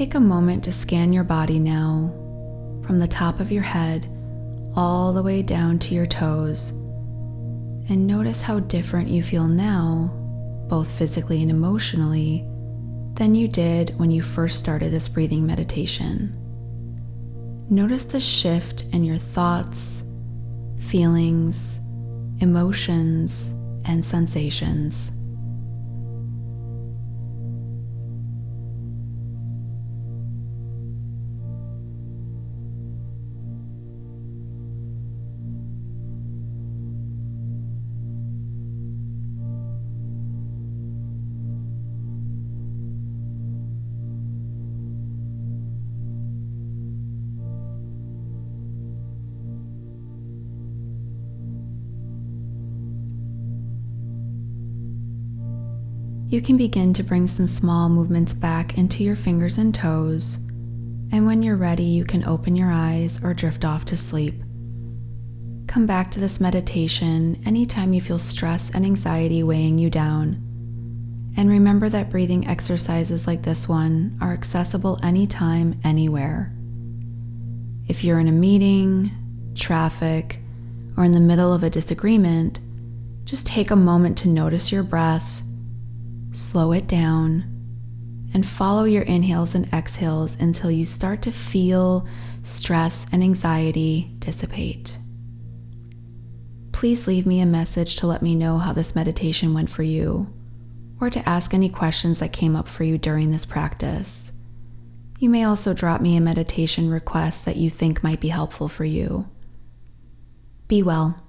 Take a moment to scan your body now, from the top of your head all the way down to your toes, and notice how different you feel now, both physically and emotionally, than you did when you first started this breathing meditation. Notice the shift in your thoughts, feelings, emotions, and sensations. You can begin to bring some small movements back into your fingers and toes, and when you're ready, you can open your eyes or drift off to sleep. Come back to this meditation anytime you feel stress and anxiety weighing you down. And remember that breathing exercises like this one are accessible anytime, anywhere. If you're in a meeting, traffic, or in the middle of a disagreement, just take a moment to notice your breath, slow it down, and follow your inhales and exhales until you start to feel stress and anxiety dissipate. Please leave me a message to let me know how this meditation went for you, or to ask any questions that came up for you during this practice. You may also drop me a meditation request that you think might be helpful for you. Be well.